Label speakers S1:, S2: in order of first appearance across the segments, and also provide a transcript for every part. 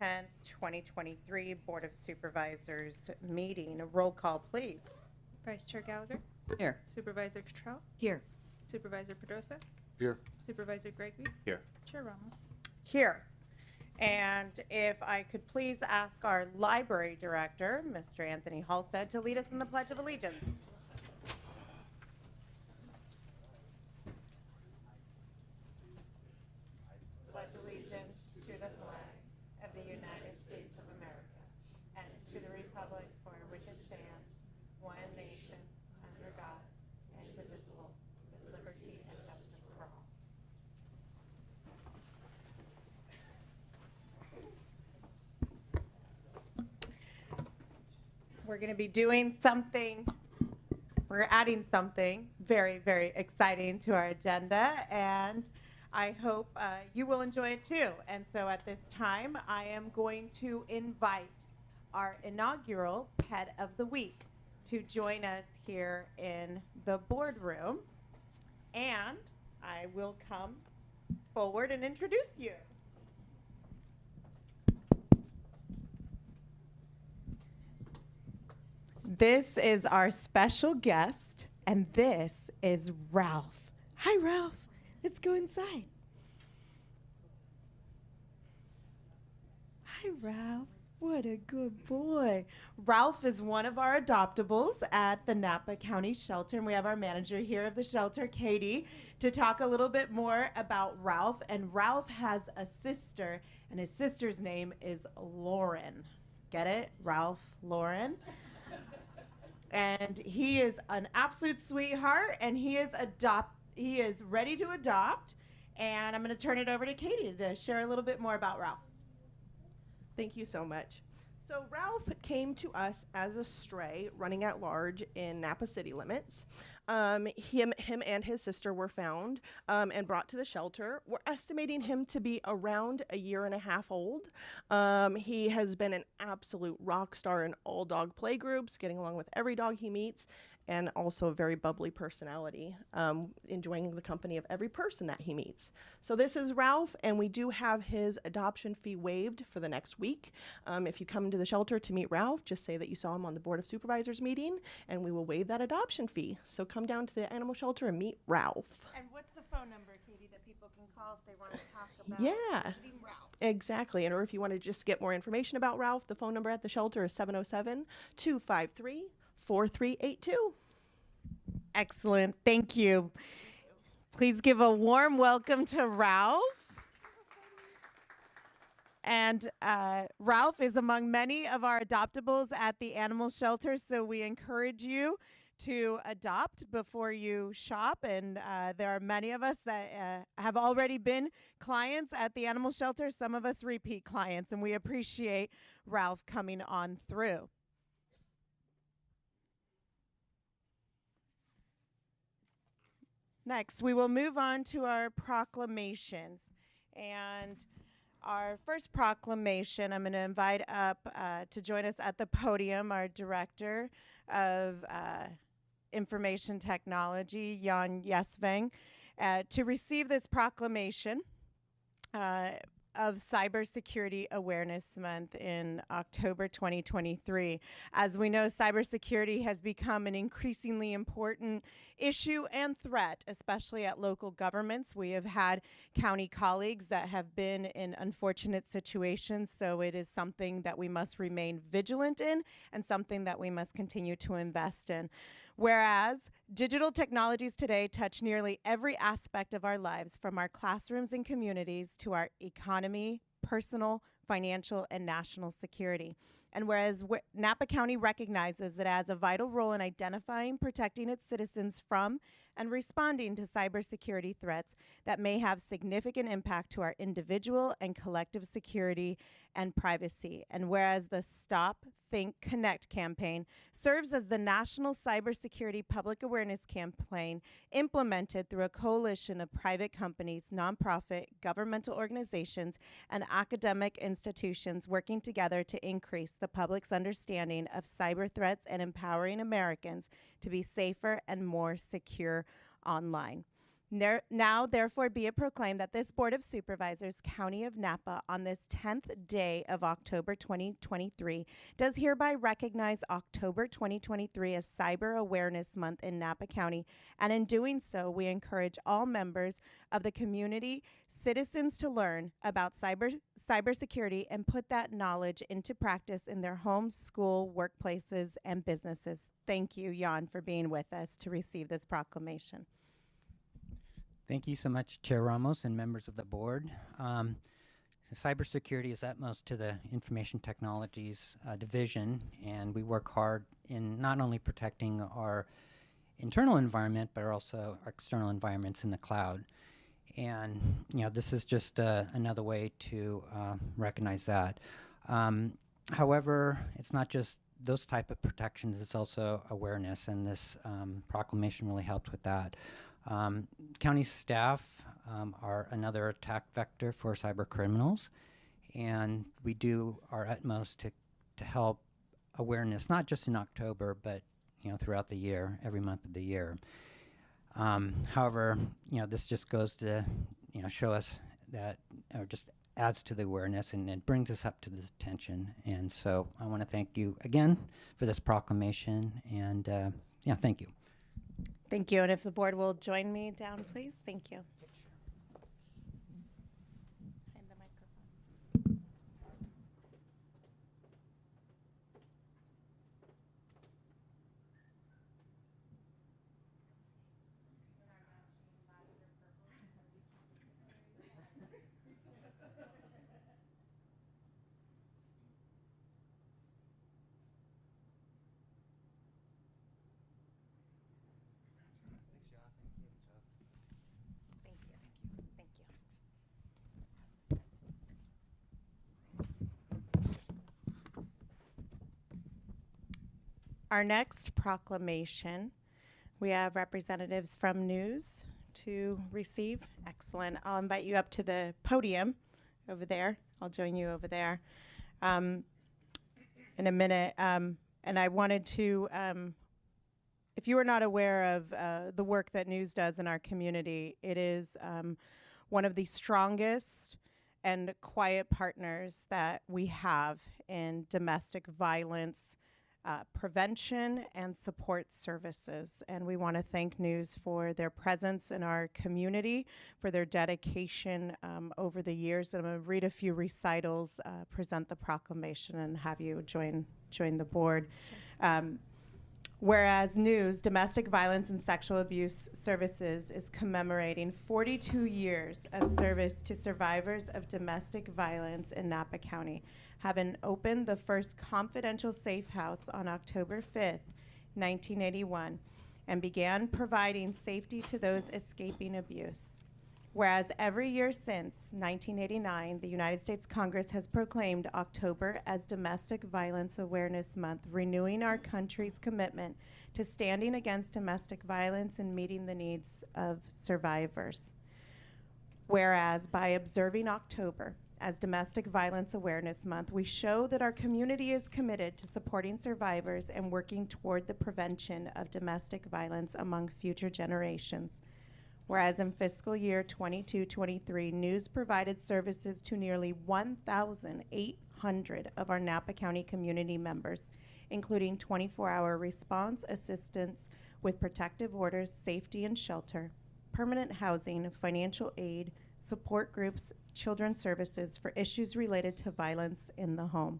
S1: 10th, 2023 Board of Supervisors meeting. Roll call, please.
S2: Vice Chair Gallagher,
S3: Here.
S2: Supervisor Cottrell,
S3: Here.
S2: Supervisor Pedrosa,
S4: Here.
S2: Supervisor Gregory,
S4: Here.
S2: Chair Ramos.
S1: Here. And if I could please ask our library director, Mr. Anthony Halstead, to lead us in the Pledge of Allegiance. Pledge allegiance to the flag of the United States of America and to the republic for which it stands, one nation, under God, indivisible, with liberty and justice for all. We're going to be doing something, we're adding something very, very exciting to our agenda, and I hope you will enjoy it too. And so at this time, I am going to invite our inaugural Pet of the Week to join us here in the boardroom, and I will come forward and introduce you. This is our special guest, and this is Ralph. Hi, Ralph. Let's go inside. Hi, Ralph. What a good boy. Ralph is one of our adoptables at the Napa County Shelter, and we have our manager here of the shelter, Katie, to talk a little bit more about Ralph. And Ralph has a sister, and his sister's name is Lauren. Get it? Ralph Lauren. And he is an absolute sweetheart, and he is ready to adopt. And I'm going to turn it over to Katie to share a little bit more about Ralph.
S5: Thank you so much. So Ralph came to us as a stray running at large in Napa city limits. Him and his sister were found and brought to the shelter. We're estimating him to be around a year and a half old. He has been an absolute rock star in all dog play groups, getting along with every dog he meets, and also a very bubbly personality, enjoying the company of every person that he meets. So this is Ralph, and we do have his adoption fee waived for the next week. If you come to the shelter to meet Ralph, just say that you saw him on the Board of Supervisors meeting, and we will waive that adoption fee. So come down to the animal shelter and meet Ralph.
S1: And what's the phone number, Katie, that people can call if they want to talk about visiting Ralph?
S5: Exactly. And or if you want to just get more information about Ralph, the phone number at the shelter is 707-253-4382.
S1: Excellent. Thank you. Please give a warm welcome to Ralph. And Ralph is among many of our adoptables at the animal shelter, so we encourage you to adopt before you shop. And there are many of us that have already been clients at the animal shelter, some of us repeat clients, and we appreciate Ralph coming on through. Next, we will move on to our proclamations. And our first proclamation, I'm going to invite up to join us at the podium our Director of Information Technology, Jan Yesvang, to receive this proclamation of Cybersecurity Awareness Month in October 2023. As we know, cybersecurity has become an increasingly important issue and threat, especially at local governments. We have had county colleagues that have been in unfortunate situations, so it is something that we must remain vigilant in and something that we must continue to invest in. Whereas digital technologies today touch nearly every aspect of our lives, from our classrooms and communities to our economy, personal, financial, and national security. And whereas Napa County recognizes that it has a vital role in identifying, protecting its citizens from, and responding to cybersecurity threats that may have significant impact to our individual and collective security and privacy. And whereas the Stop, Think, Connect campaign serves as the national cybersecurity public awareness campaign implemented through a coalition of private companies, nonprofit, governmental organizations, and academic institutions working together to increase the public's understanding of cyber threats and empowering Americans to be safer and more secure online. Now, therefore, be it proclaimed that this Board of Supervisors, County of Napa, on this 10th day of October 2023, does hereby recognize October 2023 as Cyber Awareness Month in Napa County. And in doing so, we encourage all members of the community, citizens, to learn about cybersecurity and put that knowledge into practice in their homes, school, workplaces, and businesses. Thank you, Jan, for being with us to receive this proclamation.
S3: Thank you so much, Chair Ramos and members of the board. Cybersecurity is utmost to the Information Technologies Division, and we work hard in not only protecting our internal environment, but also our external environments in the cloud. And this is just another way to recognize that. However, it's not just those type of protections, it's also awareness, and this proclamation really helps with that. County staff are another attack vector for cyber criminals, and we do our utmost to help awareness, not just in October, but throughout the year, every month of the year. However, this just goes to show us that, or just adds to the awareness, and it brings us up to this attention. And so I want to thank you again for this proclamation, and thank you.
S1: Thank you. And if the board will join me down, please. Thank you. And the microphone. Thank you. Thank you. Our next proclamation, we have representatives from News to receive. Excellent. I'll invite you up to the podium over there. I'll join you over there in a minute. And I wanted to, if you are not aware of the work that News does in our community, it is one of the strongest and quiet partners that we have in domestic violence prevention and support services. And we want to thank News for their presence in our community, for their dedication over the years. And I'm going to read a few recitals, present the proclamation, and have you join the board. Whereas News, Domestic Violence and Sexual Abuse Services, is commemorating 42 years of service to survivors of domestic violence in Napa County, having opened the first confidential safe house on October 5th, 1981, and began providing safety to those escaping abuse. Whereas every year since 1989, the United States Congress has proclaimed October as Domestic Violence Awareness Month, renewing our country's commitment to standing against domestic violence and meeting the needs of survivors. Whereas by observing October as Domestic Violence Awareness Month, we show that our community is committed to supporting survivors and working toward the prevention of domestic violence among future generations. Whereas in fiscal year 22-23, News provided services to nearly 1,800 of our Napa County community members, including 24-hour response assistance with protective orders, safety and shelter, permanent housing, financial aid, support groups, children's services for issues related to violence in the home.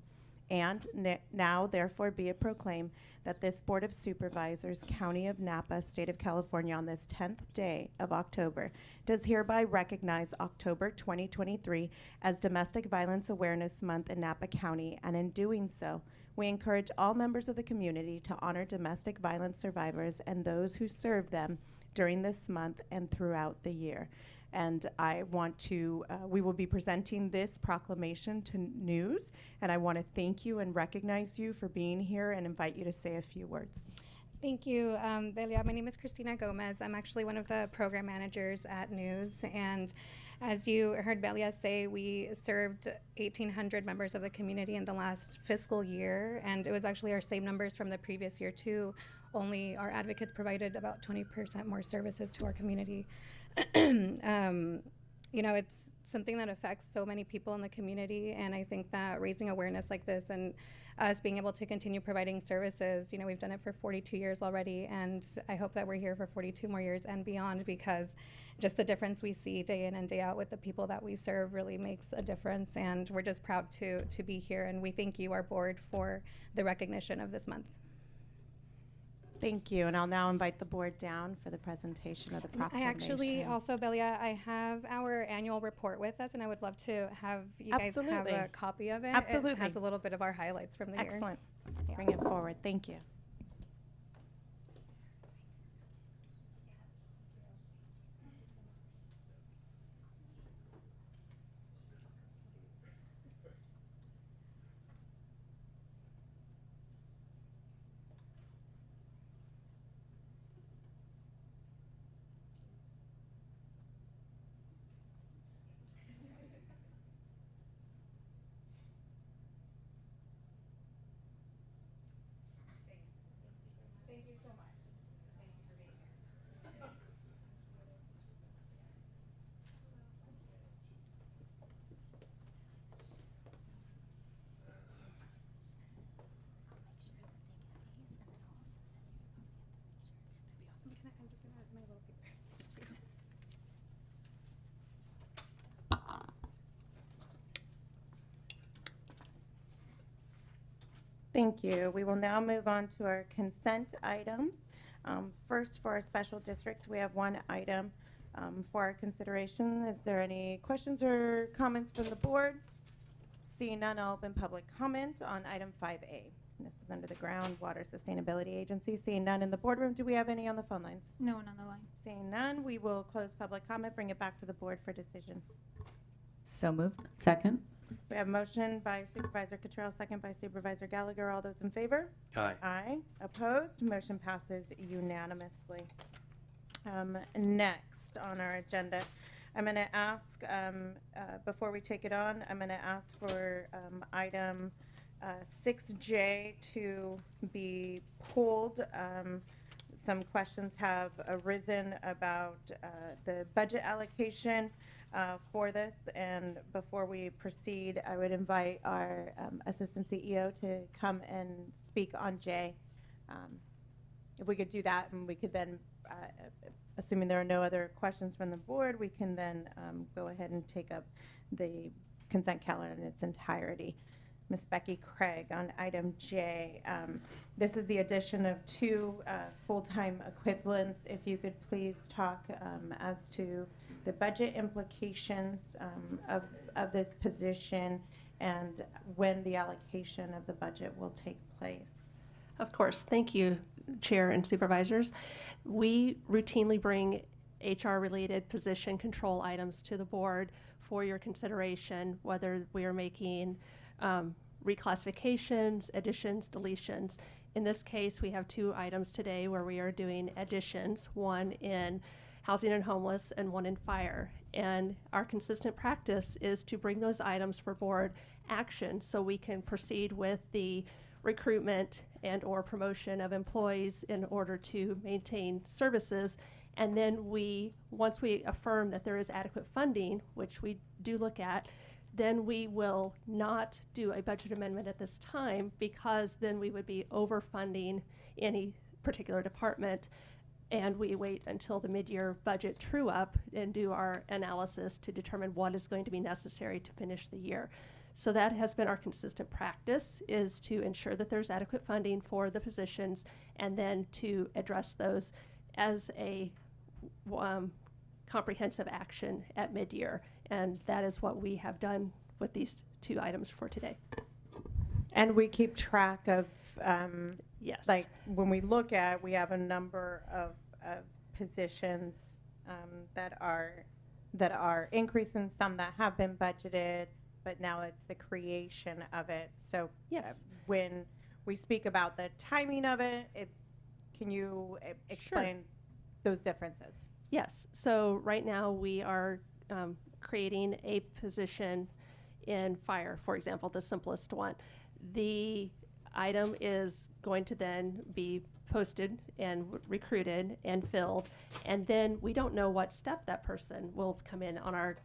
S1: And now, therefore, be it proclaimed that this Board of Supervisors, County of Napa, State of California, on this 10th day of October, does hereby recognize October 2023 as Domestic Violence Awareness Month in Napa County, and in doing so, we encourage all members of the community to honor domestic violence survivors and those who serve them during this month and throughout the year. And I want to, we will be presenting this proclamation to News, and I want to thank you and recognize you for being here and invite you to say a few words.
S4: Thank you, Belia. My name is Christina Gomez. I'm actually one of the program managers at News, and as you heard Belia say, we served 1,800 members of the community in the last fiscal year, and it was actually our same numbers from the previous year too. only our advocates provided about 20% more services to our community. You know, it's something that affects so many people in the community, and I think that raising awareness like this and us being able to continue providing services, you know, we've done it for 42 years already, and I hope that we're here for 42 more years and beyond, because just the difference we see day in and day out with the people that we serve really makes a difference, and we're just proud to be here, and we thank you, our board, for the recognition of this month.
S1: Thank you, and I'll now invite the board down for the presentation of the
S4: I
S1: proclamation.
S4: actually also, Belia, I have our annual report with us, and I would love to have you guys have
S1: Absolutely.
S4: a copy of it.
S1: Absolutely.
S4: It has a little bit of our highlights from the year.
S1: Excellent.
S4: Yeah.
S1: Bring it forward. Thank you. Thank you. We will now move on to our consent items. First, for our special districts, we have one item for our consideration. Is there any questions or comments from the board? Seeing none, I'll open public comment on item 5A. This is under the Groundwater Sustainability Agency. Seeing none in the boardroom, do we have any on the phone lines?
S2: No one on the line.
S1: Seeing none, we will close public comment, bring it back to the board for decision.
S6: So moved. Second.
S1: We have a motion by Supervisor Cottrell, second by Supervisor Gallagher. All those in favor?
S7: Aye.
S1: Aye. Opposed? Motion passes unanimously. Next on our agenda, I'm going to ask, before we take it on, I'm going to ask for item 6J to be pulled. Some questions have arisen about the budget allocation for this, and before we proceed, I would invite our Assistant CEO to come and speak on J. If we could do that, and we could then, assuming there are no other questions from the board, we can then go ahead and take up the consent calendar in its entirety. Ms. Becky Craig on item J. This is the addition of 2 full-time equivalents. If you could please talk as to the budget implications of this position and when the allocation of the budget will take place.
S8: Of course. Thank you, Chair and Supervisors. We routinely bring HR-related position control items to the board for your consideration, whether we are making reclassifications, additions, deletions. In this case, we have 2 items today where we are doing additions, one in housing and homeless and one in fire. And our consistent practice is to bring those items for board action so we can proceed with the recruitment and or promotion of employees in order to maintain services. And then once we affirm that there is adequate funding, which we do look at, then we will not do a budget amendment at this time, because then we would be overfunding any particular department, and we wait until the mid-year budget true up and do our analysis to determine what is going to be necessary to finish the year. So that has been our consistent practice, is to ensure that there's adequate funding for the positions and then to address those as a comprehensive action at mid-year. And that is what we have done with these 2 items for today.
S1: And we keep track of,
S8: Yes.
S1: like, when we look at, we have a number of positions that are increasing, some that have been budgeted, but now it's the creation of it. So
S8: Yes.
S1: When we speak about the timing of it, can you explain those differences?
S8: Yes. So right now we are creating a position in fire, for example, the simplest one. The item is going to then be posted and recruited and filled, and then we don't know what step that person will come in on our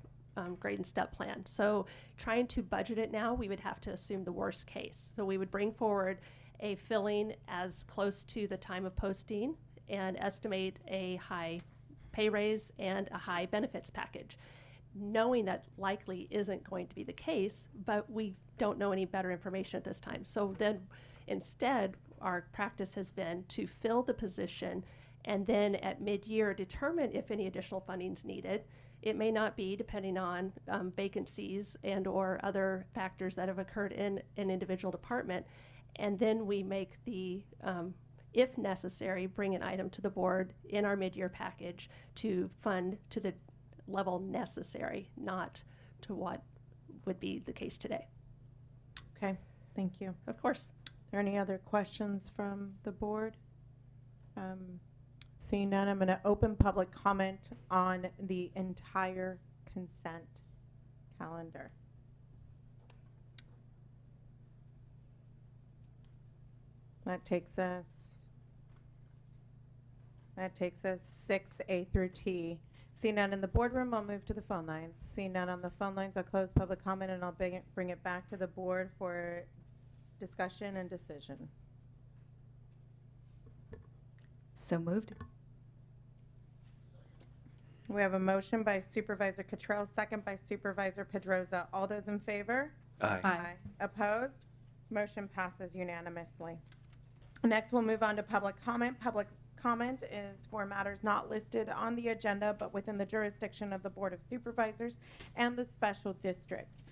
S8: grade and step plan. So trying to budget it now, we would have to assume the worst case. So we would bring forward a filling as close to the time of posting and estimate a high pay raise and a high benefits package, knowing that likely isn't going to be the case, but we don't know any better information at this time. So then instead, our practice has been to fill the position and then at mid-year determine if any additional funding is needed. It may not be, depending on vacancies and or other factors that have occurred in an individual department. And then we make the, if necessary, bring an item to the board in our mid-year package to fund to the level necessary, not to what would be the case today.
S1: Okay, thank you.
S8: Of course.
S1: Are there any other questions from the board? Seeing none, I'm going to open public comment on the entire consent calendar. That takes us 6A through T. Seeing none in the boardroom, I'll move to the phone lines. Seeing none on the phone lines, I'll close public comment and I'll bring it back to the board for discussion and decision.
S6: So moved.
S1: We have a motion by Supervisor Cottrell, second by Supervisor Pedrosa. All those in favor?
S6: Aye.
S1: Opposed? Motion passes unanimously. Next, we'll move on to public comment. Public comment is for matters not listed on the agenda but within the jurisdiction of the Board of Supervisors and the special districts.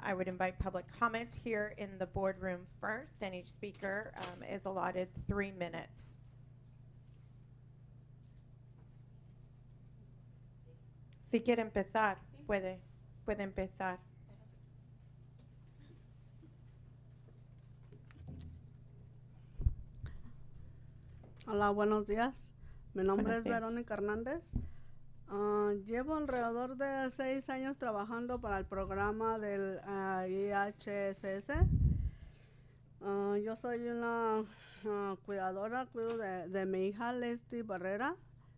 S1: I would invite public comment here in the boardroom first, and each speaker is allotted 3 minutes. Si quiere empezar, puede empezar.
S7: Hola, buenos días. Mi nombre
S1: Buenos
S7: es
S1: días.
S7: Verónica Hernández. Llevo alrededor de 6 años trabajando para el programa del IHSS. Yo soy una cuidadora, cuido de mi hija Leslie Barrera,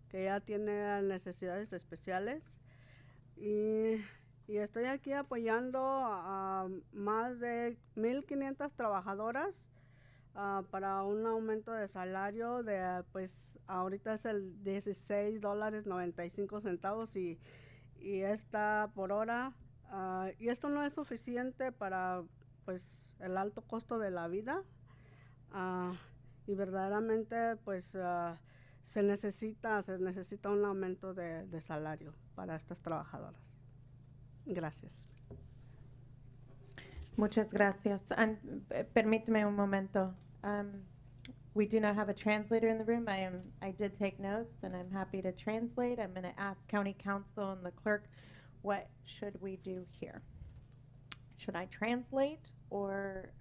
S7: que ya tiene necesidades especiales. Y estoy aquí apoyando a más de 1,500 trabajadoras para un aumento de salario de, pues, ahorita es el $16.95 y está por hora. Y esto no es suficiente para, pues, el alto costo de la vida. Y verdaderamente, pues, se necesita un aumento de salario para estas trabajadoras. Gracias.
S1: Muchas gracias. And permíteme un momento. We do not have a translator in the room. I did take notes, and I'm happy to translate. I'm going to ask County Council and the clerk, what should we do here? Should I translate or?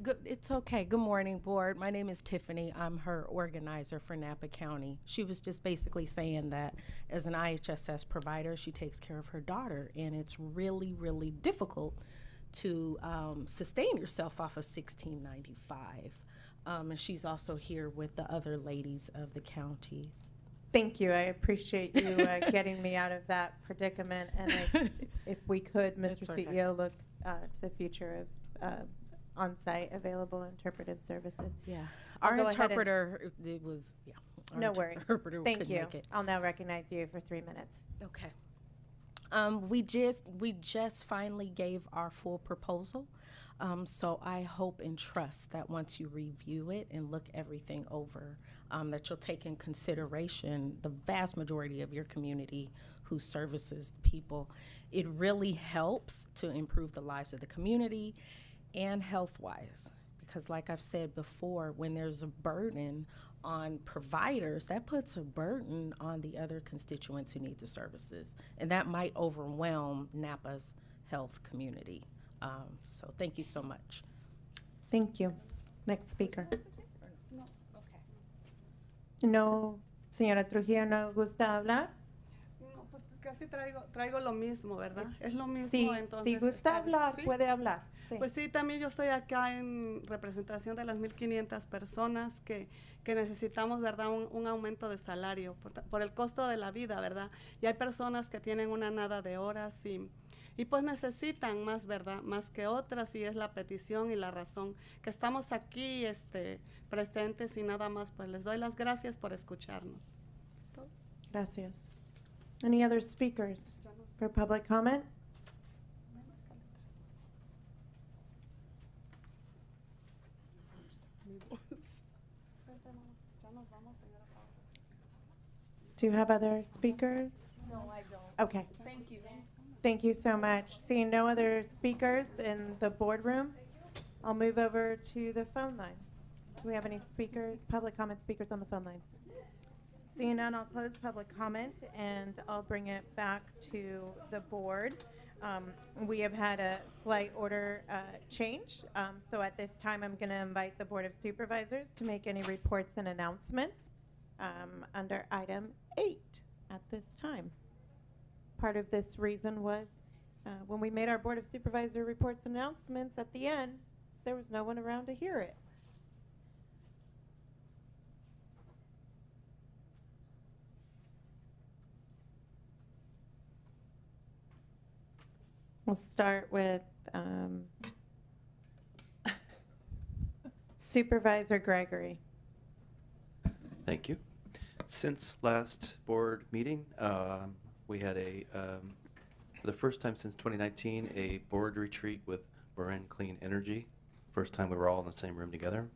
S9: Good, it's okay. Good morning, board. My name is Tiffany. I'm her organizer for Napa County. She was just basically saying that as an IHSS provider, she takes care of her daughter, and it's really, really difficult to sustain yourself off of $16.95. And she's also here with the other ladies of the counties.
S1: Thank you. I appreciate you getting me out of that predicament. And if we could, Mr.
S9: It's okay.
S1: CEO, look to the future of on-site available interpretive services.
S9: Yeah.
S1: I'll
S9: Our
S1: go ahead and-
S9: interpreter, it was, yeah. our
S1: No worries.
S9: interpreter
S1: Thank
S9: couldn't
S1: you.
S9: make it.
S1: I'll now recognize you for 3 minutes.
S9: Okay. We just finally gave our full proposal. So I hope and trust that once you review it and look everything over, that you'll take in consideration the vast majority of your community who services people. It really helps to improve the lives of the community and health-wise, because like I've said before, when there's a burden on providers, that puts a burden on the other constituents who need the services, and that might overwhelm Napa's health community. So thank you so much.
S1: Thank you. Next speaker.
S9: Okay.
S1: No, señora Trujillo, ¿no gusta hablar?
S10: No, pues
S7: casi traigo lo mismo, ¿verdad? Es lo mismo,
S1: Si,
S7: entonces.
S1: si gusta
S7: está bien.
S1: hablar,
S7: ¿Sí?
S1: puede hablar. Sí.
S7: Pues sí, también yo estoy acá en representación de las 1,500 personas que necesitamos, ¿verdad? Un aumento de salario por el costo de la vida, ¿verdad? Y hay personas que tienen una nada de horas y pues necesitan más, ¿verdad? Más que otras, y es la petición y la razón que estamos aquí presentes, y nada más, pues les doy las gracias por escucharnos.
S1: Gracias. Any other speakers for public comment? Do you have other speakers?
S9: No, I don't.
S1: Okay.
S9: Thank you.
S1: Thank you so much. Seeing no other speakers in the boardroom, I'll move over to the phone lines. Do we have any speakers, public comment speakers on the phone lines? Seeing none, I'll close public comment and I'll bring it back to the board. We have had a slight order change, so at this time I'm going to invite the Board of Supervisors to make any reports and announcements under item 8 at this time. Part of this reason was when we made our Board of Supervisor reports and announcements at the end, there was no one around to hear it. We'll start with Supervisor Gregory.
S10: Thank you. Since last board meeting, we had for the first time since 2019, a board retreat with Marin Clean Energy. First time we were all in the same room together.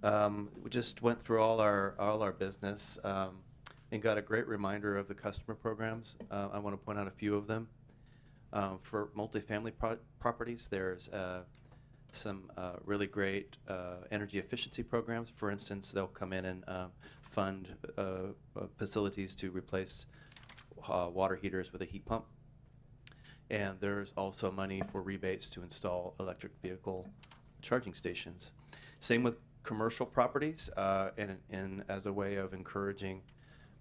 S10: We just went through all our business and got a great reminder of the customer programs. I want to point out a few of them. For multifamily properties, there's some really great energy efficiency programs. For instance, they'll come in and fund facilities to replace water heaters with a heat pump. And there's also money for rebates to install electric vehicle charging stations. Same with commercial properties, and as a way of encouraging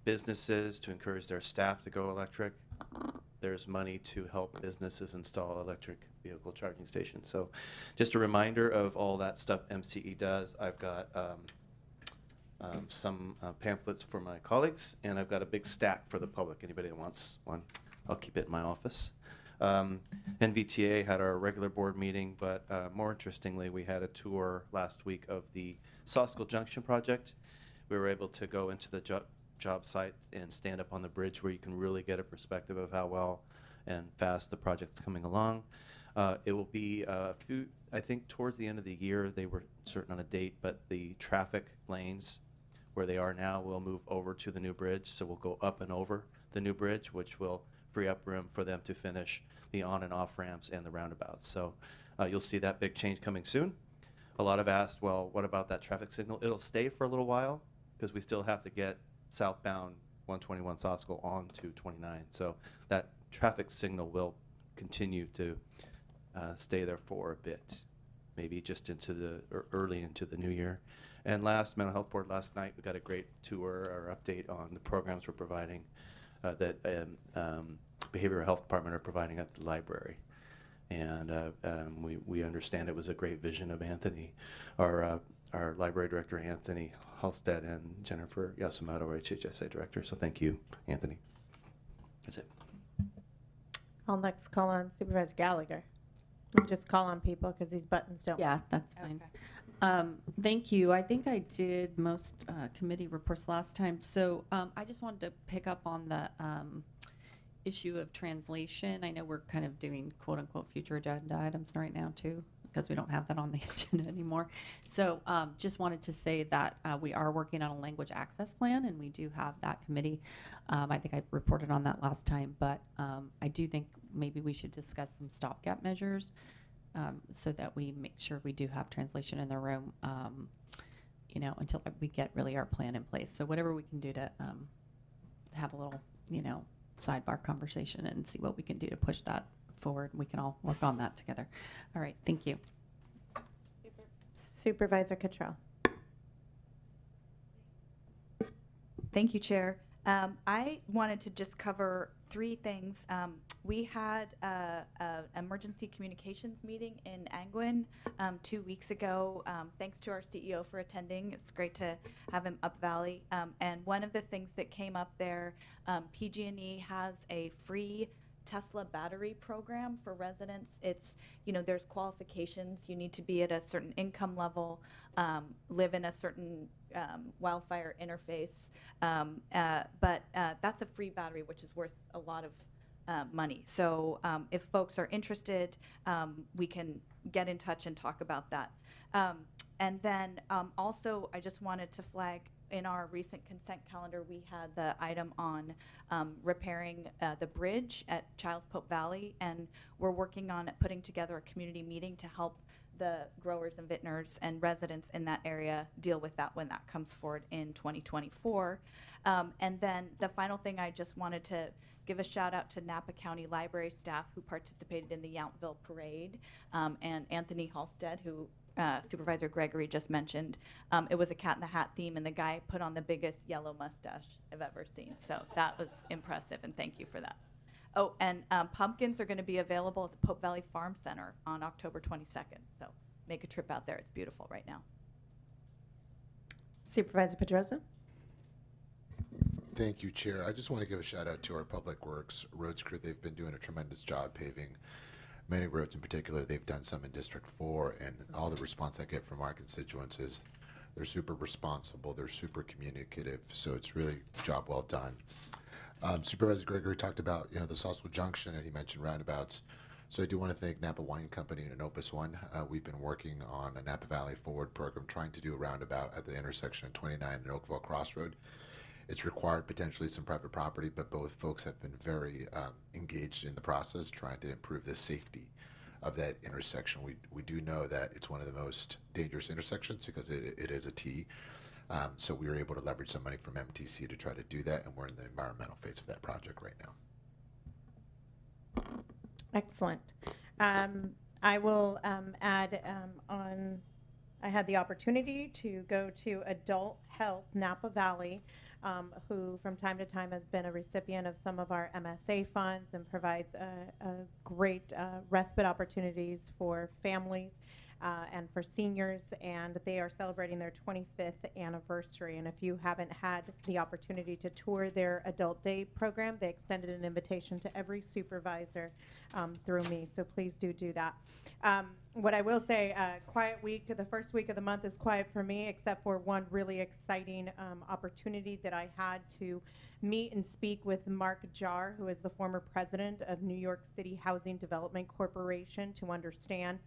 S10: businesses to encourage their staff to go electric. There's money to help businesses install electric vehicle charging stations. So just a reminder of all that stuff MCE does. I've got some pamphlets for my colleagues, and I've got a big stack for the public. Anybody that wants one, I'll keep it in my office. NVTA had our regular board meeting, but more interestingly, we had a tour last week of the Sosco Junction project. We were able to go into the job site and stand up on the bridge where you can really get a perspective of how well and fast the project's coming along. It will be I think towards the end of the year, they were certain on a date, but the traffic lanes where they are now will move over to the new bridge. So we'll go up and over the new bridge, which will free up room for them to finish the on and off ramps and the roundabouts. So you'll see that big change coming soon. A lot have asked, well, what about that traffic signal? It'll stay for a little while because we still have to get southbound 121 Sosco on to 29. So that traffic signal will continue to stay there for a bit, maybe just into early into the new year. And last, Mental Health Board last night, we got a great tour or update on the programs we're providing that Behavioral Health Department are providing at the library. And we understand it was a great vision of Anthony, our library director, Anthony Halstead, and Jennifer Yasumoto, our HHSA director. So thank you, Anthony. That's it.
S1: I'll next call on Supervisor Gallagher. We'll just call on people because these buttons don't.
S6: Yeah, that's fine. Thank you. I think I did most committee reports last time. So I just wanted to pick up on the issue of translation. I know we're kind of doing quote unquote future agenda items right now too, because we don't have that on the agenda anymore. So just wanted to say that we are working on a language access plan, and we do have that committee. I think I reported on that last time, but I do think maybe we should discuss some stopgap measures so that we make sure we do have translation in the room, you know, until we get really our plan in place. So whatever we can do to have a little, you know, sidebar conversation and see what we can do to push that forward. We can all work on that together. All right, thank you.
S1: Supervisor Cottrell.
S6: Thank you, Chair.
S11: I wanted to just cover three things. We had an emergency communications meeting in Angwin 2 weeks ago. Thanks to our CEO for attending. It's great to have him up Valley. And one of the things that came up there, PG&E has a free Tesla battery program for residents. It's, there's qualifications. You need to be at a certain income level, live in a certain wildfire interface. But that's a free battery, which is worth a lot of money. So if folks are interested, we can get in touch and talk about that. And then also, I just wanted to flag, in our recent consent calendar, we had the item on repairing the bridge at Childs Pope Valley, and we're working on putting together a community meeting to help the growers and vintners and residents in that area deal with that when that comes forward in 2024. And then the final thing, I just wanted to give a shout out to Napa County Library staff who participated in the Yountville Parade, and Anthony Halstead, who Supervisor Gregory just mentioned. It was a Cat in the Hat theme, and the guy put on the biggest yellow mustache I've ever seen. So that was impressive, and thank you for that. Oh, and pumpkins are going to be available at the Pope Valley Farm Center on October 22nd. So make a trip out there. It's beautiful right now.
S1: Supervisor Pedrosa.
S12: Thank you, Chair. I just want to give a shout out to our Public Works roads crew. They've been doing a tremendous job paving many roads. In particular, they've done some in District 4, and all the response I get from our constituents is they're super responsible, they're super communicative, so it's really a job well done. Supervisor Gregory talked about the Sausal Junction, and he mentioned roundabouts. So I do want to thank Napa Wine Company and Opus One. We've been working on a Napa Valley Forward program, trying to do a roundabout at the intersection of 29 and Oakville Crossroad. It's required potentially some private property, but both folks have been very engaged in the process, trying to improve the safety of that intersection. We do know that it's one of the most dangerous intersections because it is a T. So we were able to leverage some money from MTC to try to do that, and we're in the environmental phase of that project right now.
S1: Excellent. I will add on, I had the opportunity to go to Adult Health Napa Valley, who from time to time has been a recipient of some of our MSA funds and provides a great respite opportunities for families and for seniors, and they are celebrating their 25th anniversary. And if you haven't had the opportunity to tour their Adult Day program, they extended an invitation to every supervisor through me, so please do that. What I will say, quiet week, the first week of the month is quiet for me, except for one really exciting opportunity that I had to meet and speak with Mark Jarr, who is the former president of New York City Housing Development Corporation, to understand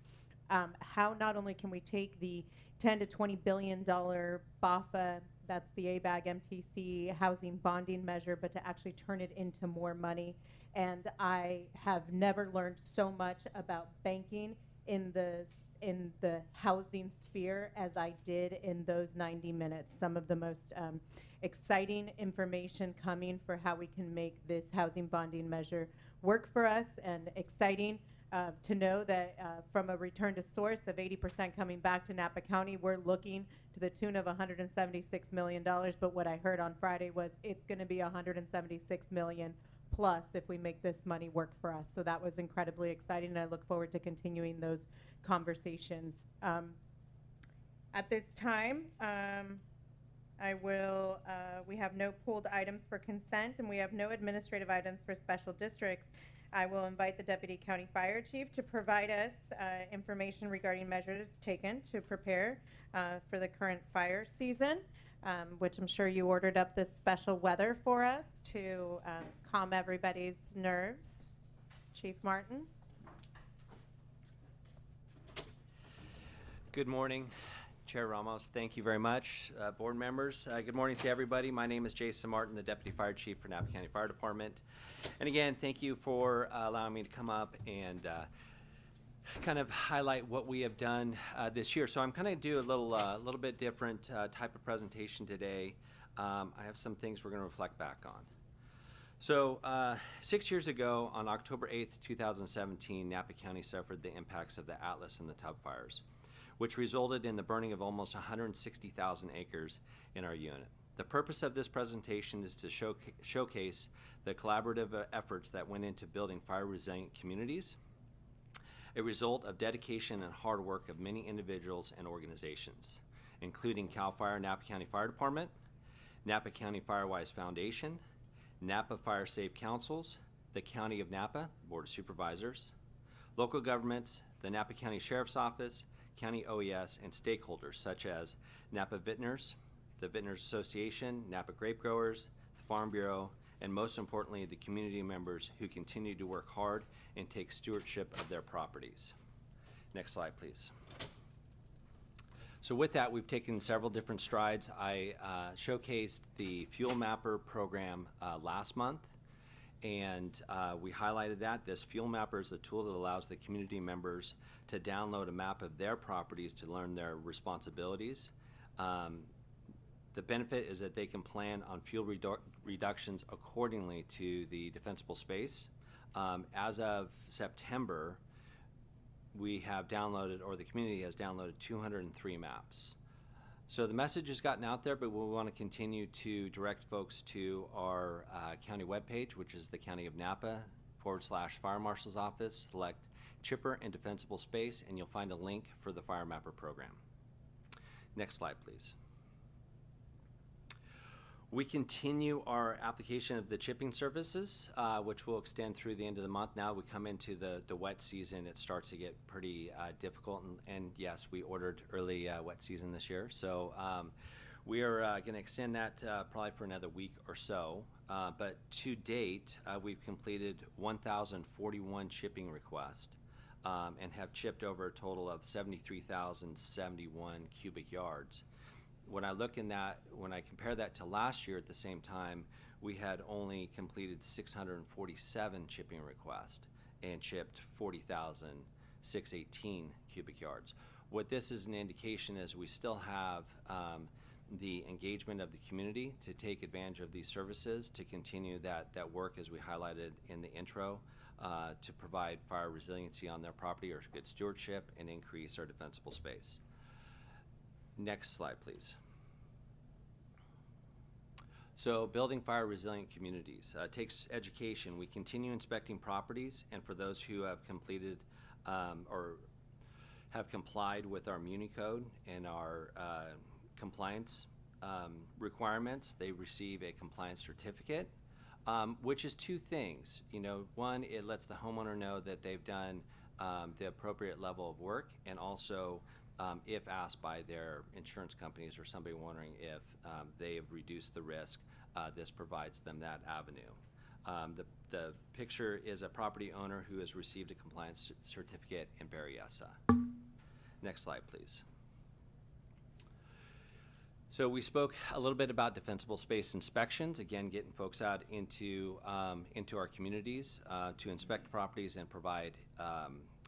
S1: how not only can we take the $10 to $20 billion BAFA, that's the ABAG MTC housing bonding measure, but to actually turn it into more money. And I have never learned so much about banking in the housing sphere as I did in those 90 minutes. Some of the most exciting information coming for how we can make this housing bonding measure work for us, and exciting to know that from a return to source of 80% coming back to Napa County, we're looking to the tune of $176 million. But what I heard on Friday was it's going to be $176 million plus if we make this money work for us. So that was incredibly exciting, and I look forward to continuing those conversations. At this time, we have no pulled items for consent, and we have no administrative items for special districts. I will invite the Deputy County Fire Chief to provide us information regarding measures taken to prepare for the current fire season, which I'm sure you ordered up this special weather for us to calm everybody's nerves. Chief Martin.
S13: Good morning, Chair Ramos. Thank you very much. Board members, good morning to everybody. My name is Jason Martin, the Deputy Fire Chief for Napa County Fire Department. And again, thank you for allowing me to come up and kind of highlight what we have done this year. So I'm kind of do a little bit different type of presentation today. I have some things we're going to reflect back on. So 6 years ago, on October 8th, 2017, Napa County suffered the impacts of the Atlas and the Tub fires, which resulted in the burning of almost 160,000 acres in our unit. The purpose of this presentation is to showcase the collaborative efforts that went into building fire-resilient communities, a result of dedication and hard work of many individuals and organizations, including CAL FIRE Napa County Fire Department, Napa County Firewise Foundation, Napa Fire Safe Councils, the County of Napa Board of Supervisors, local governments, the Napa County Sheriff's Office, County OES, and stakeholders such as Napa Vintners, the Vintners Association, Napa Grape Growers, the Farm Bureau, and most importantly, the community members who continue to work hard and take stewardship of their properties. Next slide, please. So with that, we've taken several different strides. I showcased the Fuel Mapper program last month, and we highlighted that. This Fuel Mapper is a tool that allows the community members to download a map of their properties to learn their responsibilities. The benefit is that they can plan on fuel reductions accordingly to the defensible space. As of September, we have downloaded, or the community has downloaded 203 maps. So the message has gotten out there, but we want to continue to direct folks to our county webpage, which is the County of Napa /Fire Marshal's Office. Select Chipper and Defensible Space, and you'll find a link for the Fire Mapper program. Next slide, please. We continue our application of the chipping services, which will extend through the end of the month. Now we come into the wet season, it starts to get pretty difficult, and yes, we ordered early wet season this year. So we are going to extend that probably for another week or so. But to date, we've completed 1,041 chipping requests and have chipped over a total of 73,071 cubic yards. When I look in that, when I compare that to last year at the same time, we had only completed 647 chipping requests and chipped 40,618 cubic yards. What this is an indication is we still have the engagement of the community to take advantage of these services, to continue that work as we highlighted in the intro, to provide fire resiliency on their property or good stewardship and increase our defensible space. Next slide, please. So building fire resilient communities takes education. We continue inspecting properties, and for those who have completed or have complied with our Muni Code and our compliance requirements, they receive a compliance certificate, which is two things. You know, one, it lets the homeowner know that they've done the appropriate level of work, and also if asked by their insurance companies or somebody wondering if they have reduced the risk, this provides them that avenue. The picture is a property owner who has received a compliance certificate in Berryessa. Next slide, please. So we spoke a little bit about defensible space inspections, again, getting folks out into our communities to inspect properties and provide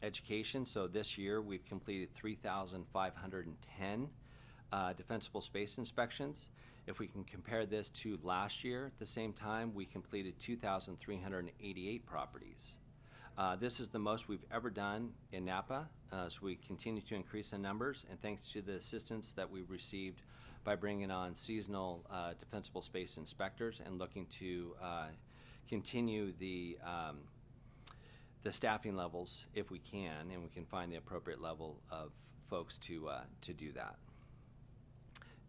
S13: education. So this year we've completed 3,510 defensible space inspections. If we can compare this to last year at the same time, we completed 2,388 properties. This is the most we've ever done in Napa, so we continue to increase the numbers, and thanks to the assistance that we've received by bringing on seasonal defensible space inspectors and looking to continue the staffing levels if we can, and we can find the appropriate level of folks to do that.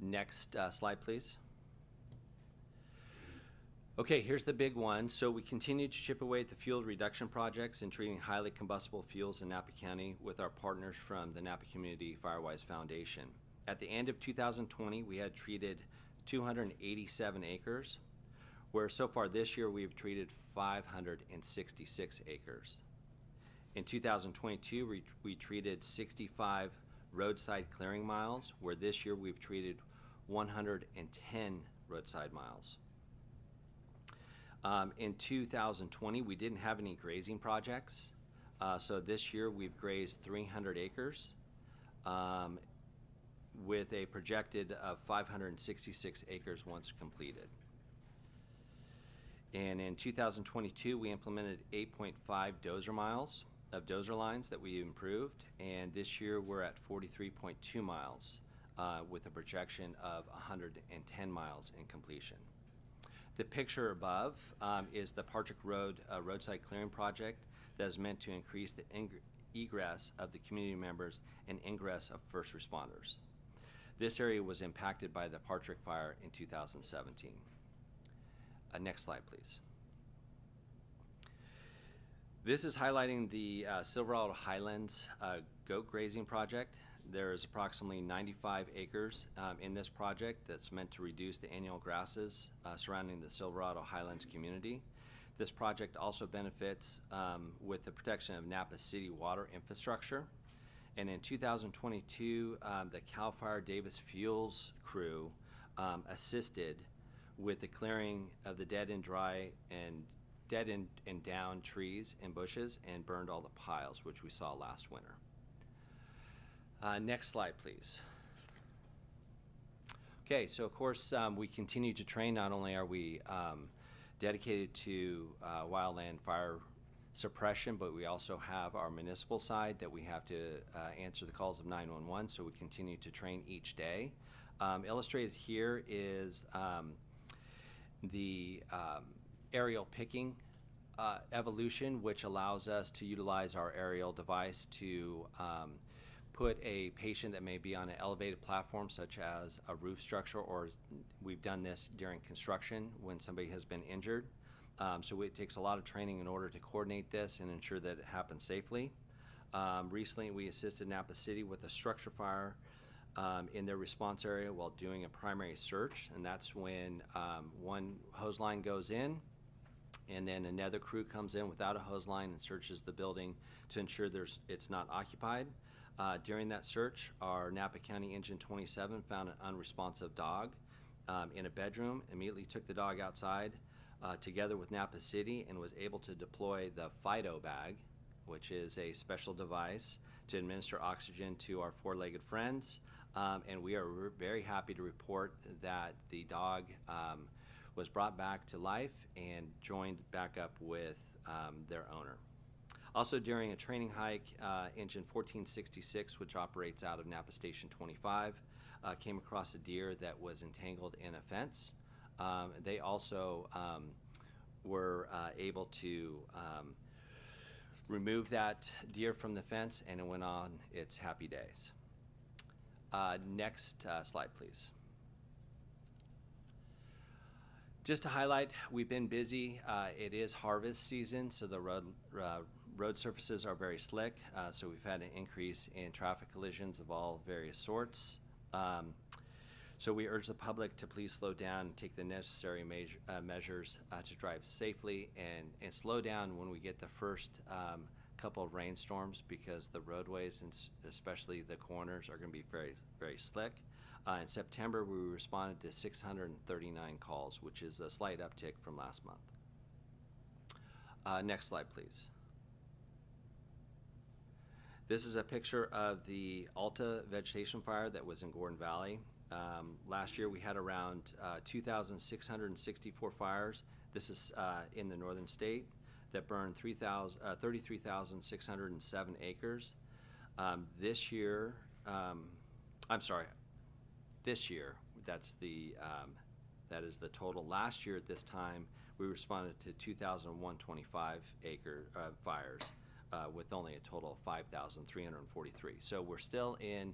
S13: Next slide, please. Okay, here's the big one. So we continue to chip away at the fuel reduction projects and treating highly combustible fuels in Napa County with our partners from the Napa Community Firewise Foundation. At the end of 2020, we had treated 287 acres, where so far this year we've treated 566 acres. In 2022, we treated 65 roadside clearing miles, where this year we've treated 110 roadside miles. In 2020, we didn't have any grazing projects, so this year we've grazed 300 acres with a projected of 566 acres once completed. And in 2022, we implemented 8.5 dozer miles of dozer lines that we improved, and this year we're at 43.2 miles with a projection of 110 miles in completion. The picture above is the Partridge Road roadside clearing project that is meant to increase the egress of the community members and ingress of first responders. This area was impacted by the Partridge fire in 2017. Next slide, please. This is highlighting the Silverado Highlands goat grazing project. There is approximately 95 acres in this project that's meant to reduce the annual grasses surrounding the Silverado Highlands community. This project also benefits with the protection of Napa City water infrastructure. And in 2022, the CAL FIRE Davis Fuels crew assisted with the clearing of the dead and down trees and bushes and burned all the piles, which we saw last winter. Next slide, please. Okay, so of course we continue to train. Not only are we dedicated to wildland fire suppression, but we also have our municipal side that we have to answer the calls of 911, so we continue to train each day. Illustrated here is the aerial picking evolution, which allows us to utilize our aerial device to put a patient that may be on an elevated platform such as a roof structure, or we've done this during construction when somebody has been injured. So it takes a lot of training in order to coordinate this and ensure that it happens safely. Recently we assisted Napa City with a structure fire in their response area while doing a primary search, and that's when one hose line goes in and then another crew comes in without a hose line and searches the building to ensure it's not occupied. During that search, our Napa County Engine 27 found an unresponsive dog in a bedroom, immediately took the dog outside together with Napa City and was able to deploy the FIDO bag, which is a special device to administer oxygen to our four-legged friends. And we are very happy to report that the dog was brought back to life and joined back up with their owner. Also during a training hike, engine 1466, which operates out of Napa Station 25, came across a deer that was entangled in a fence. They also were able to remove that deer from the fence, and it went on its happy days. Next slide, please. Just to highlight, we've been busy. It is harvest season, so the road surfaces are very slick, so we've had an increase in traffic collisions of all various sorts. So we urge the public to please slow down and take the necessary measures to drive safely and slow down when we get the first couple of rainstorms, because the roadways and especially the corners are going to be very, very slick. In September, we responded to 639 calls, which is a slight uptick from last month. Next slide, please. This is a picture of the Alta vegetation fire that was in Gordon Valley. Last year we had around 2,664 fires. This is in the northern state that burned 33,607 acres. This year, that is the total. Last year at this time, we responded to 2,125 acre fires with only a total of 5,343. So we're still in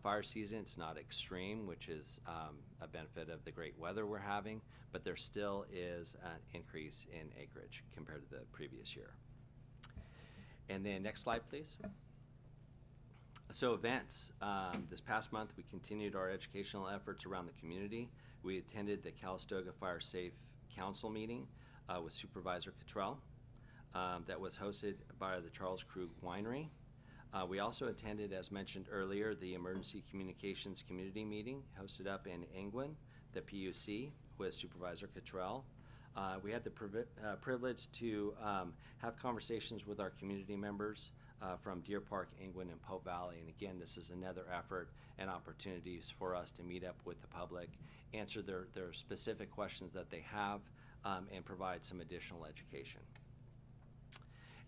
S13: fire season. It's not extreme, which is a benefit of the great weather we're having, but there still is an increase in acreage compared to the previous year. And then next slide, please. So events. This past month, we continued our educational efforts around the community. We attended the Calistoga Fire Safe Council meeting with Supervisor Cottrell that was hosted by the Charles Krug Winery. We also attended, as mentioned earlier, the Emergency Communications Community Meeting hosted up in England, the PUC, with Supervisor Cottrell. We had the privilege to have conversations with our community members from Deer Park, England, and Pope Valley. And again, this is another effort and opportunities for us to meet up with the public, answer their specific questions that they have, and provide some additional education.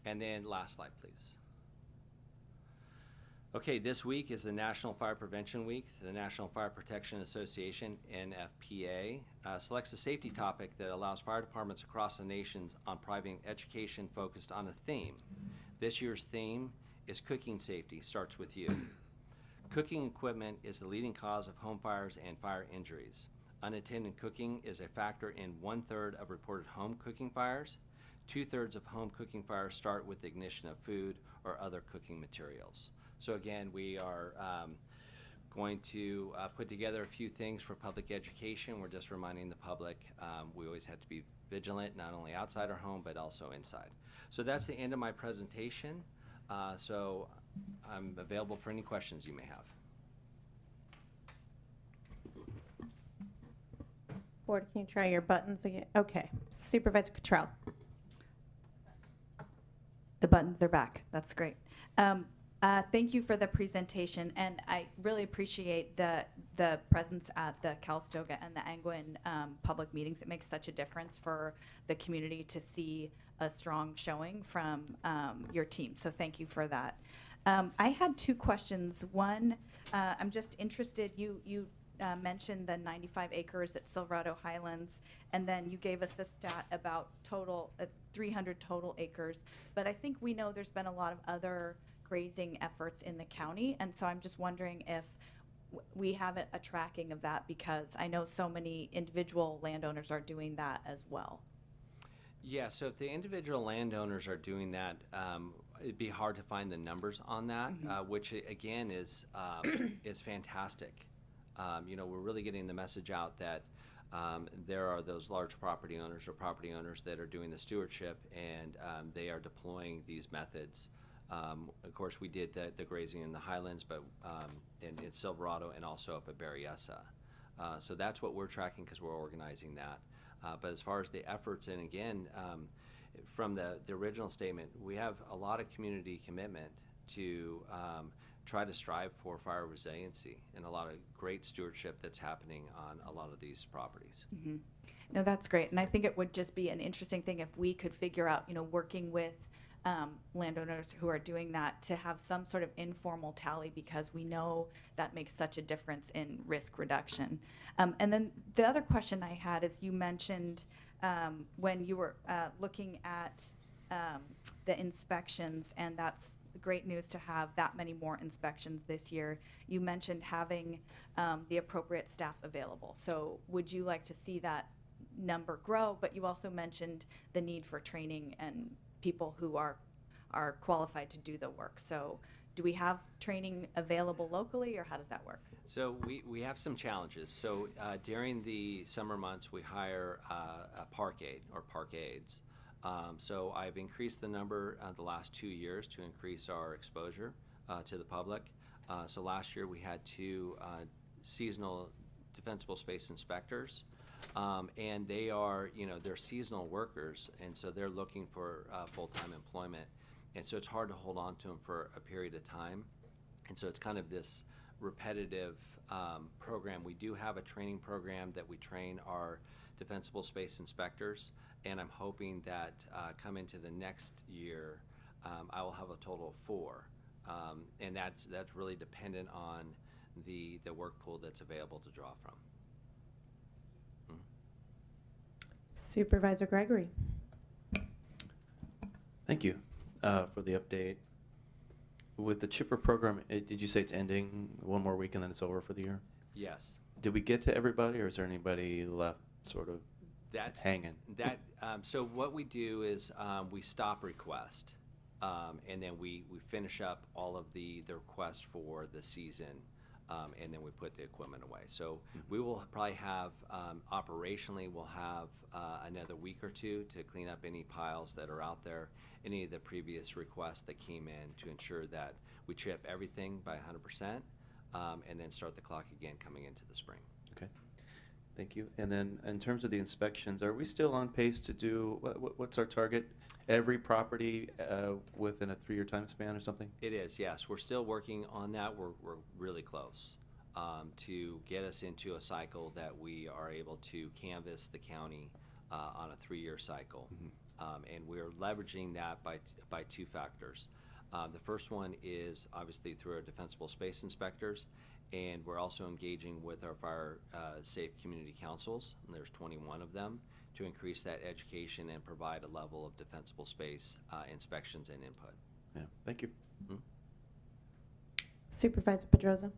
S13: And then last slide, please. Okay, this week is the National Fire Prevention Week. The National Fire Protection Association, NFPA, selects a safety topic that allows fire departments across the nation on providing education focused on a theme. This year's theme is cooking safety starts with you. Cooking equipment is the leading cause of home fires and fire injuries. Unattended cooking is a factor in 1/3 of reported home cooking fires. 2/3 of home cooking fires start with the ignition of food or other cooking materials. So again, we are going to put together a few things for public education. We're just reminding the public we always have to be vigilant, not only outside our home, but also inside. So that's the end of my presentation. So I'm available for any questions you may have.
S1: Board, can you try your buttons again? Okay. Supervisor Cottrell.
S11: The buttons are back. That's great. Thank you for the presentation, and I really appreciate the presence at the Calistoga and the Angwin public meetings. It makes such a difference for the community to see a strong showing from your team, so thank you for that. I had two questions. One, I'm just interested, you mentioned the 95 acres at Silverado Highlands, and then you gave us a stat about total 300 total acres, but I think we know there's been a lot of other grazing efforts in the county, and so I'm just wondering if we have a tracking of that, because I know so many individual landowners are doing that as well.
S13: Yeah, so if the individual landowners are doing that, it'd be hard to find the numbers on that, which again is fantastic. You know, we're really getting the message out that there are those large property owners or property owners that are doing the stewardship, and they are deploying these methods. Of course, we did the grazing in the Highlands, but in Silverado and also up at Berryessa. So that's what we're tracking because we're organizing that. But as far as the efforts, and again, from the original statement, we have a lot of community commitment to try to strive for fire resiliency, and a lot of great stewardship that's happening on a lot of these properties.
S11: Mm-hmm. No, that's great. And I think it would just be an interesting thing if we could figure out, you know, working with landowners who are doing that to have some sort of informal tally, because we know that makes such a difference in risk reduction. And then the other question I had is, you mentioned when you were looking at the inspections, and that's great news to have that many more inspections this year. You mentioned having the appropriate staff available. So would you like to see that number grow? But you also mentioned the need for training and people who are qualified to do the work. So do we have training available locally, or how does that work?
S13: So we have some challenges. So during the summer months, we hire a park aide or park aides. So I've increased the number the last 2 years to increase our exposure to the public. So last year we had 2 seasonal defensible space inspectors. And they are, you know, they're seasonal workers, and so they're looking for full-time employment. And so it's hard to hold on to them for a period of time. And so it's kind of this repetitive program. We do have a training program that we train our defensible space inspectors, and I'm hoping that come into the next year, I will have a total of 4. And that's really dependent on the work pool that's available to draw from.
S1: Supervisor Gregory.
S10: Thank you for the update. With the chipper program, did you say it's ending one more week and then it's over for the year?
S13: Yes.
S10: Did we get to everybody, or is there anybody left sort of hanging?
S13: So what we do is we stop request, and then we finish up all of the requests for the season, and then we put the equipment away. So we will probably have, operationally, we'll have another week or 2 to clean up any piles that are out there, any of the previous requests that came in, to ensure that we chip everything by 100%, and then start the clock again coming into the spring.
S10: Okay. Thank you. And then in terms of the inspections, are we still on pace to do, what's our target? Every property within a 3-year time span or something?
S13: It is, yes. We're still working on that. We're really close to get us into a cycle that we are able to canvass the county on a 3-year cycle. And we're leveraging that by 2 factors. The first one is obviously through our defensible space inspectors, and we're also engaging with our fire safe community councils, and there's 21 of them, to increase that education and provide a level of defensible space inspections and input.
S10: Yeah, thank you.
S1: Supervisor Pedrosa.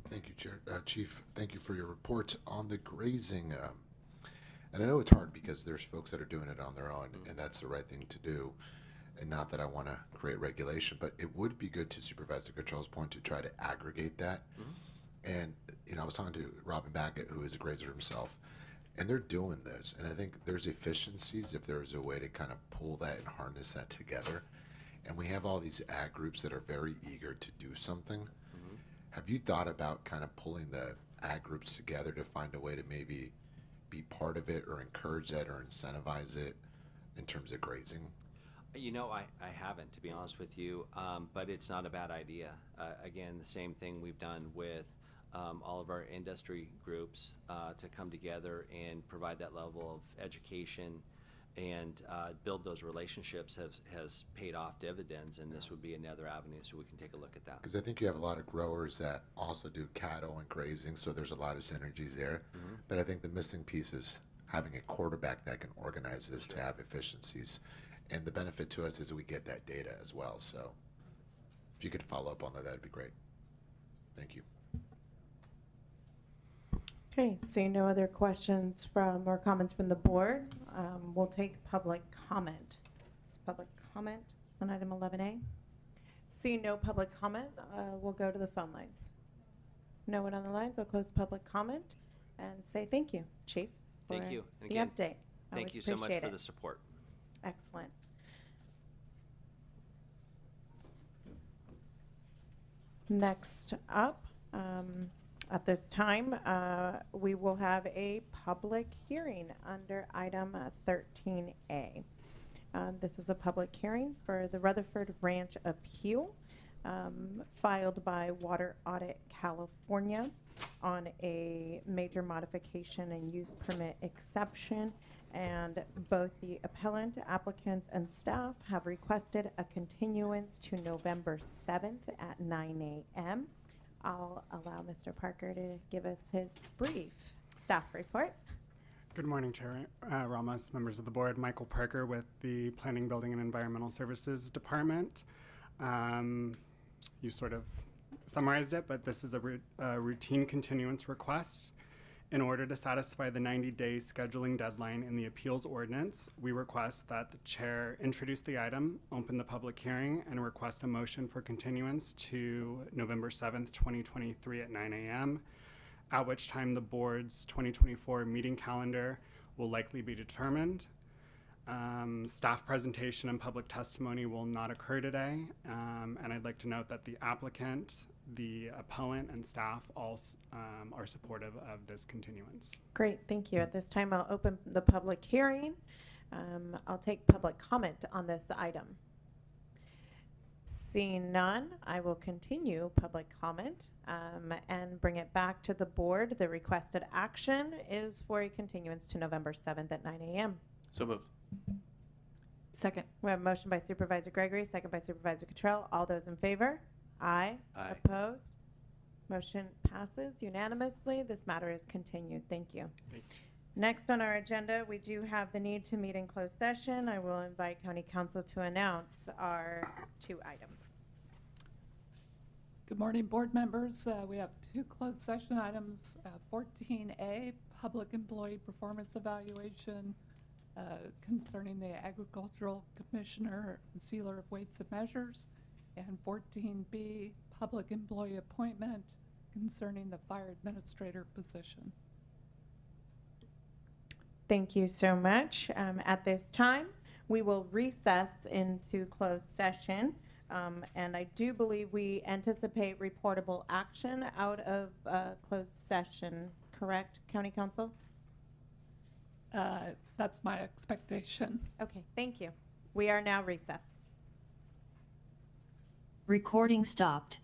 S12: Thank you, Chair. Chief, thank you for your report on the grazing. And I know it's hard because there's folks that are doing it on their own, and that's the right thing to do. And not that I want to create regulation, but it would be good, to Supervisor Cottrell's point, to try to aggregate that. And, you know, I was talking to Robin Backett, who is a grazer himself, and they're doing this. And I think there's efficiencies if there's a way to kind of pull that and harness that together. And we have all these ag groups that are very eager to do something. Have you thought about kind of pulling the ag groups together to find a way to maybe be part of it or encourage that or incentivize it in terms of grazing?
S13: You know, I haven't, to be honest with you, but it's not a bad idea. Again, the same thing we've done with all of our industry groups to come together and provide that level of education and build those relationships has paid off dividends, and this would be another avenue, so we can take a look at that.
S12: Because I think you have a lot of growers that also do cattle and grazing, so there's a lot of synergies there. But I think the missing piece is having a quarterback that can organize this to have efficiencies. And the benefit to us is we get that data as well. So if you could follow up on that, that'd be great. Thank you.
S1: Okay, seeing no other questions from or comments from the board, we'll take public comment. Is public comment on item 11A? Seeing no public comment, we'll go to the phone lines. No one on the lines, I'll close public comment and say thank you, Chief, for
S13: Thank you. And
S1: the
S13: again,
S1: update.
S13: thank
S1: Always
S13: you so much
S1: appreciate
S13: for
S1: it.
S13: the support.
S1: Excellent. Next up, at this time, we will have a public hearing under item 13A. This is a public hearing for the Rutherford Ranch appeal filed by Water Audit California on a major modification and use permit exception. And both the appellant, applicants, and staff have requested a continuance to November 7th at 9 a.m. I'll allow Mr. Parker to give us his brief staff report.
S14: Good morning, Chair Ramos, members of the board. Michael Parker with the Planning, Building, and Environmental Services Department. You sort of summarized it, but this is a routine continuance request. In order to satisfy the 90-day scheduling deadline in the appeals ordinance, we request that the chair introduce the item, open the public hearing, and request a motion for continuance to November 7th, 2023 at 9 a.m., at which time the board's 2024 meeting calendar will likely be determined. Staff presentation and public testimony will not occur today, and I'd like to note that the applicant, the appellant, and staff all are supportive of this continuance.
S1: Great, thank you. At this time, I'll open the public hearing. I'll take public comment on this item. Seeing none, I will continue public comment and bring it back to the board. The requested action is for a continuance to November 7th at 9 a.m.
S10: So moved.
S11: Second.
S1: We have a motion by Supervisor Gregory, second by Supervisor Cottrell. All those in favor? Aye.
S10: Aye.
S1: Opposed? Motion passes unanimously. This matter is continued. Thank you. Next on our agenda, we do have the need to meet in closed session. I will invite County Council to announce our two items.
S15: Good morning, board members. We have two closed session items. 14A, Public Employee Performance Evaluation concerning the Agricultural Commissioner, Sealer of Weights and Measures, and 14B, Public Employee Appointment concerning the Fire Administrator position.
S1: Thank you so much. At this time, we will recess into closed session. And I do believe we anticipate reportable action out of closed session, correct, County Council?
S15: That's my expectation.
S1: Okay, thank you. We are now recessed.
S16: Recording stopped.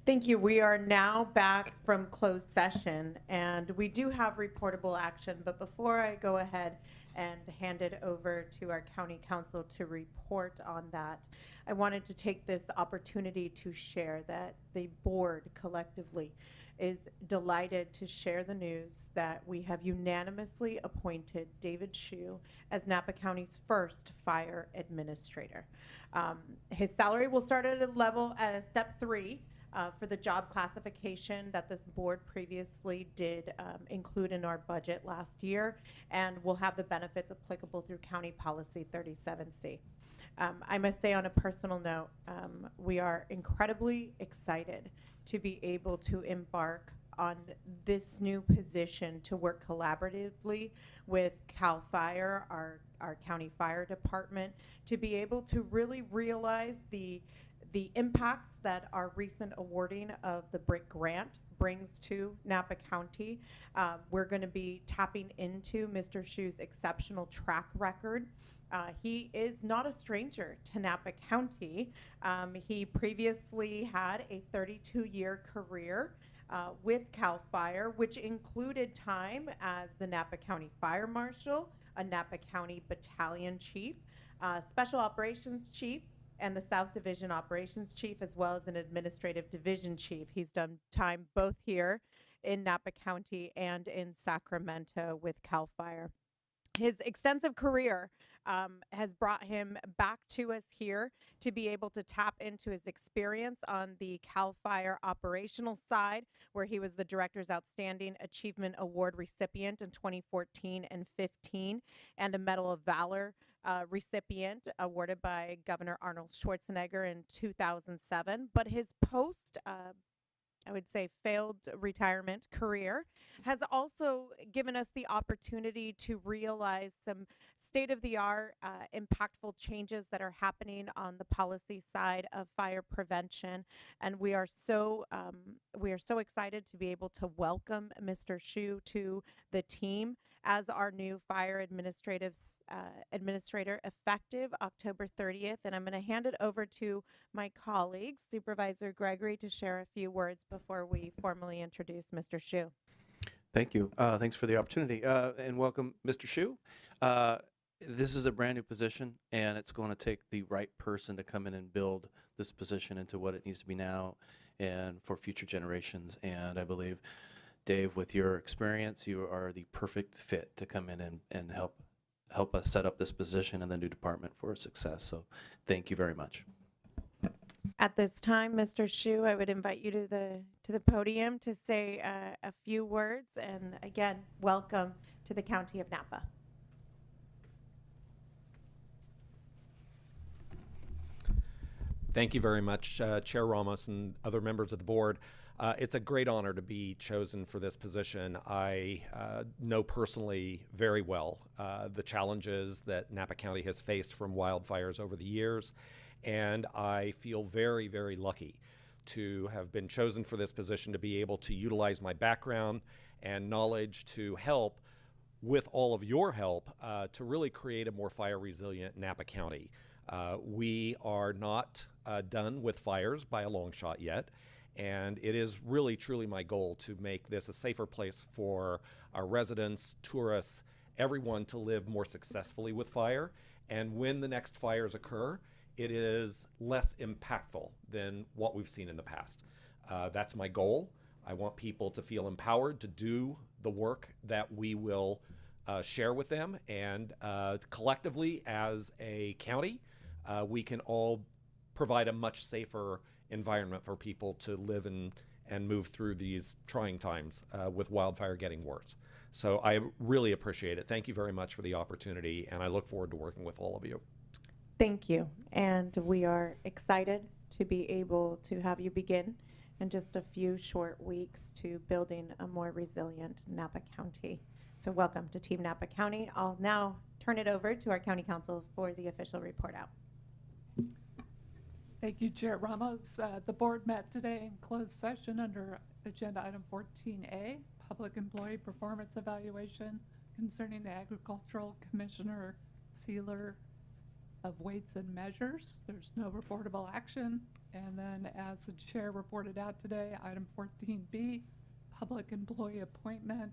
S1: Thank you. We are now back from closed session, and we do have reportable action. But before I go ahead and hand it over to our county council to report on that, I wanted to take this opportunity to share that the board collectively is delighted to share the news that we have unanimously appointed David Shue as Napa County's first fire administrator. His salary will start at a step 3 for the job classification that this board previously did include in our budget last year, and will have the benefits applicable through County Policy 37C. I must say, on a personal note, we are incredibly excited to be able to embark on this new position to work collaboratively with CAL FIRE, our county fire department, to be able to really realize the impacts that our recent awarding of the BRIC grant brings to Napa County. We're going to be tapping into Mr. Shue's exceptional track record. He is not a stranger to Napa County. He previously had a 32-year career with CAL FIRE, which included time as the Napa County Fire Marshal, a Napa County Battalion Chief, Special Operations Chief, and the South Division Operations Chief, as well as an Administrative Division Chief. He's done time both here in Napa County and in Sacramento with CAL FIRE. His extensive career has brought him back to us here to be able to tap into his experience on the CAL FIRE operational side, where he was the Director's Outstanding Achievement Award recipient in 2014 and 15, and a Medal of Valor recipient awarded by Governor Arnold Schwarzenegger in 2007. But his post I would say failed retirement career has also given us the opportunity to realize some state-of-the-art impactful changes that are happening on the policy side of fire prevention, and we are so excited to be able to welcome Mr. Shue to the team as our new fire administrator effective October 30th. And I'm going to hand it over to my colleague, Supervisor Gregory, to share a few words before we formally introduce Mr. Shue.
S10: Thank you. Thanks for the opportunity, and welcome, Mr. Shue. This is a brand new position, and it's going to take the right person to come in and build this position into what it needs to be now and for future generations. And I believe, Dave, with your experience, you are the perfect fit to come in and help us set up this position and the new department for success. So thank you very much.
S1: At this time, Mr. Shue, I would invite you to the podium to say a few words, and again, welcome to the County of Napa.
S17: Thank you very much, Chair Ramos and other members of the board. It's a great honor to be chosen for this position. I know personally very well the challenges that Napa County has faced from wildfires over the years, and I feel very, very lucky to have been chosen for this position, to be able to utilize my background and knowledge to help, with all of your help, to really create a more fire resilient Napa County. We are not done with fires by a long shot yet, and it is really truly my goal to make this a safer place for our residents, tourists, everyone to live more successfully with fire. And when the next fires occur, it is less impactful than what we've seen in the past. That's my goal. I want people to feel empowered to do the work that we will share with them, and collectively as a county, we can all provide a much safer environment for people to live in and move through these trying times with wildfire getting worse. So I really appreciate it. Thank you very much for the opportunity, and I look forward to working with all of you.
S1: Thank you, and we are excited to be able to have you begin in just a few short weeks to building a more resilient Napa County. So welcome to Team Napa County. I'll now turn it over to our County Council for the official report out.
S15: Thank you, Chair Ramos. The board met today in closed session under Agenda Item 14A, Public Employee Performance Evaluation concerning the Agricultural Commissioner Sealer of Weights and Measures. There's no reportable action, And then, as the chair reported out today, item 14B, public employee appointment.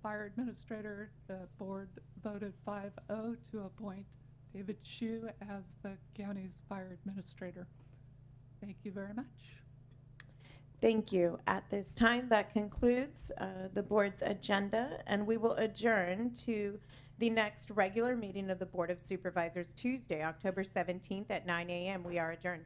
S15: Fire administrator, the board voted 5-0 to appoint David Shue as the county's fire administrator. Thank you very much.
S1: Thank you. At this time, that concludes the board's agenda, and we will adjourn to the next regular meeting of the Board of Supervisors Tuesday, October 17th at 9 a.m. We are adjourned.